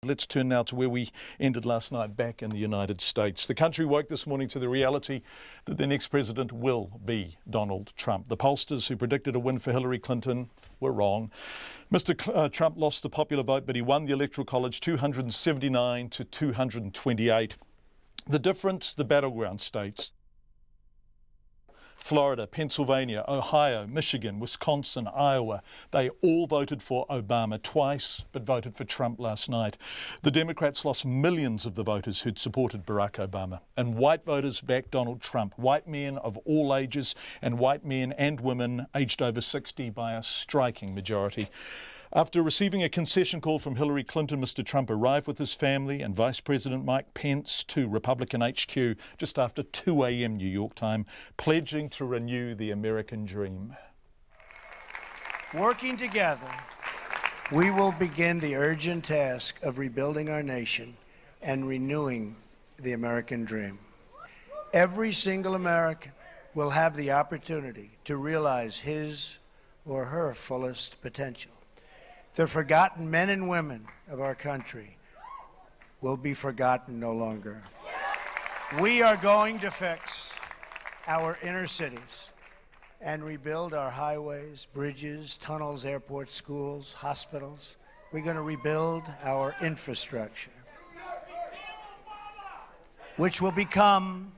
Let's turn now to where we ended last night back in the United States. The country woke this morning to the reality that the next president will be Donald Trump. The pollsters who predicted a win for Hillary Clinton were wrong. Mr. Trump lost the popular vote, but he won the Electoral College 279 to 228. The difference, the battleground states, Florida, Pennsylvania, Ohio, Michigan, Wisconsin, Iowa, they all voted for Obama twice, but voted for Trump last night. The Democrats lost millions of the voters who'd supported Barack Obama, and white voters backed Donald Trump, white men of all ages and white men and women aged over 60 by a striking majority. After receiving a concession call from Hillary Clinton, Mr. Trump arrived with his family and Vice President Mike Pence to Republican HQ just after 2 a.m. New York time, pledging to renew the American dream. Working together, we will begin the urgent task of rebuilding our nation and renewing the American dream. Every single American will have the opportunity to realize his or her fullest potential. The forgotten men and women of our country will be forgotten no longer. We are going to fix our inner cities and rebuild our highways, bridges, tunnels, airports, schools, hospitals. We're going to rebuild our infrastructure, which will become,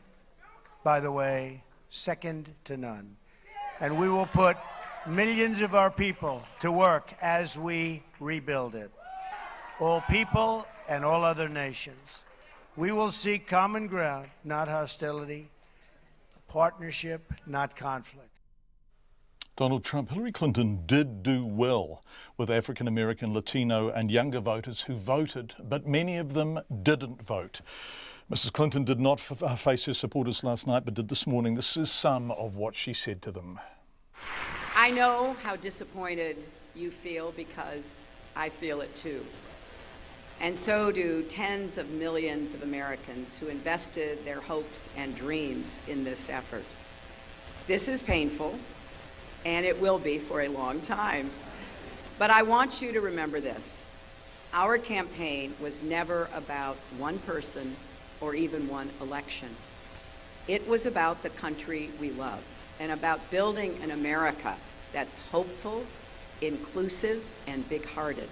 by the way, second to none. And we will put millions of our people to work as we rebuild it. All people and all other nations. We will seek common ground, not hostility, partnership, not conflict. Donald Trump, Hillary Clinton did do well with African American, Latino and younger voters who voted, but many of them didn't vote. Mrs. Clinton did not face her supporters last night, but did this morning. This is some of what she said to them. I know how disappointed you feel because I feel it too. And so do tens of millions of Americans who invested their hopes and dreams in this effort. This is painful, and it will be for a long time. But I want you to remember this. Our campaign was never about one person or even one election. It was about the country we love and about building an America that's hopeful, inclusive, and big-hearted.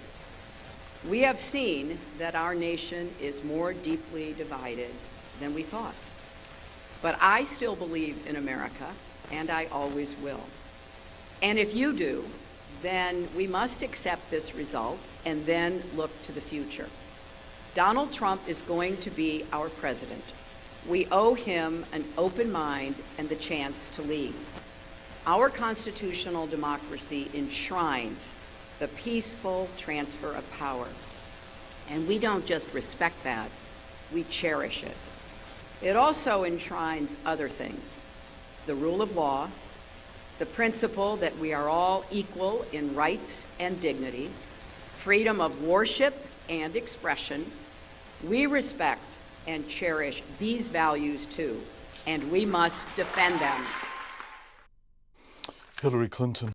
We have seen that our nation is more deeply divided than we thought. But I still believe in America, and I always will. And if you do, then we must accept this result and then look to the future. Donald Trump is going to be our president. We owe him an open mind and the chance to lead. Our constitutional democracy enshrines the peaceful transfer of power. And we don't just respect that, we cherish it. It also enshrines other things: the rule of law, the principle that we are all equal in rights and dignity, freedom of worship and expression. We respect and cherish these values too, and we must defend them. Hillary Clinton.